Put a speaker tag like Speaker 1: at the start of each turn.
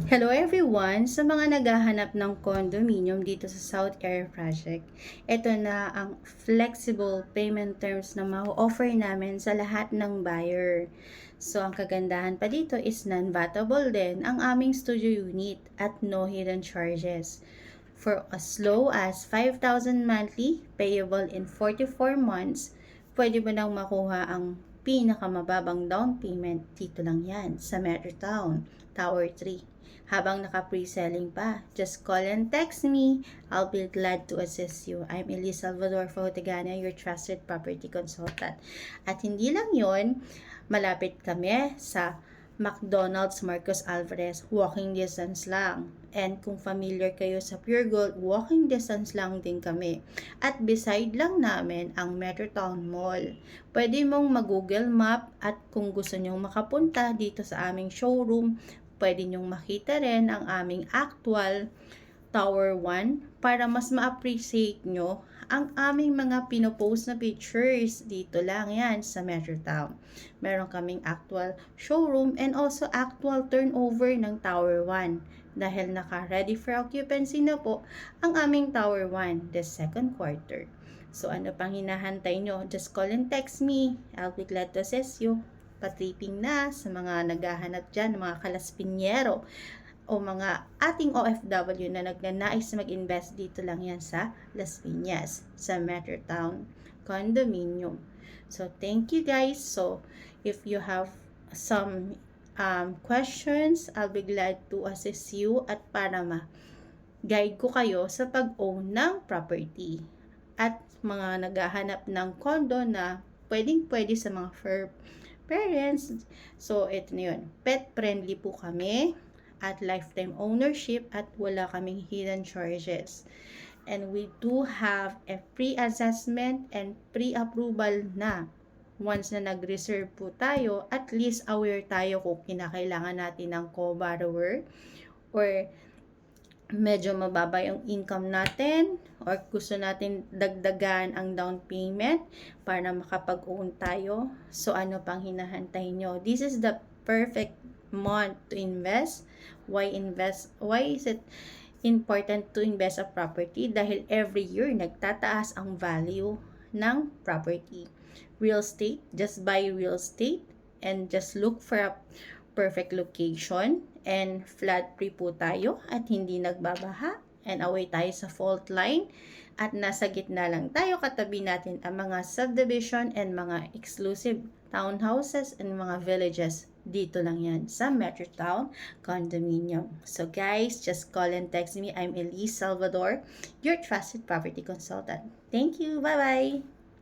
Speaker 1: Hello everyone! Sa mga naghahanap ng condominium dito sa South Area Project, ito na ang flexible payment terms na ma-offer namin sa lahat ng buyer. So, ang kagandahan pa dito is non-vatable din ang aming studio unit at no hidden charges. For as low as 5,000 monthly, payable in 44 months, pwede mo nang makuha ang pinakamababang down payment dito lang yan sa Metrotown, Tower 3. Habang naka-pre-selling pa, just call and text me. I'll be glad to assist you. I'm Elise Salvador Fotegana, your trusted property consultant. At hindi lang yon, malapit kami sa McDonald's Marcos Alvarez, walking distance lang. And kung familiar kayo sa Pure Gold, walking distance lang din kami. At beside lang namin ang Metrotown Mall. Pwede mong mag-Google Map at kung gusto nyong makapunta dito sa aming showroom, pwede nyong makita rin ang aming actual Tower 1 para mas ma-appreciate nyo ang aming mga pinopost na pictures. Dito lang yan sa Metrotown. Meron kaming actual showroom and also actual turnover ng Tower 1 dahil naka-ready for occupancy na po ang aming Tower 1 this second quarter. So ano pang hinahantay nyo? Just call and text me. I'll be glad to assist you. Patripping na sa mga naghahanap dyan, mga kalaspinyero o mga ating OFW na nagnanais mag-invest dito lang yan sa Las Piñas, sa Metrotown Condominium. So, thank you guys. So, if you have some questions, I'll be glad to assist you at para ma-guide ko kayo sa pag-own ng property. At mga naghahanap ng condo na pwedeng-pwede sa mga parents. So, ito na yun. Pet friendly po kami at lifetime ownership at wala kaming hidden charges. And we do have a pre-assessment and pre-approval na. Once na nag-reserve po tayo, at least aware tayo kung kinakailangan natin ng co-borrower or medyo mababa yung income natin or gusto natin dagdagan ang down payment para makapag-own tayo. So, ano pang hinahantay nyo? This is the perfect month to invest. Why invest? Why is it important to invest a property? Dahil every year nagtataas ang value ng property. Real estate, just buy real estate and just look for a perfect location and flood free po tayo at hindi nagbabaha and away tayo sa fault line at nasa gitna lang tayo, katabi natin ang mga subdivision and mga exclusive townhouses and mga villages. Dito lang yan sa Metrotown Condominium. So guys, just call and text me. I'm Elise Salvador, your trusted property consultant. Thank you. Bye-bye!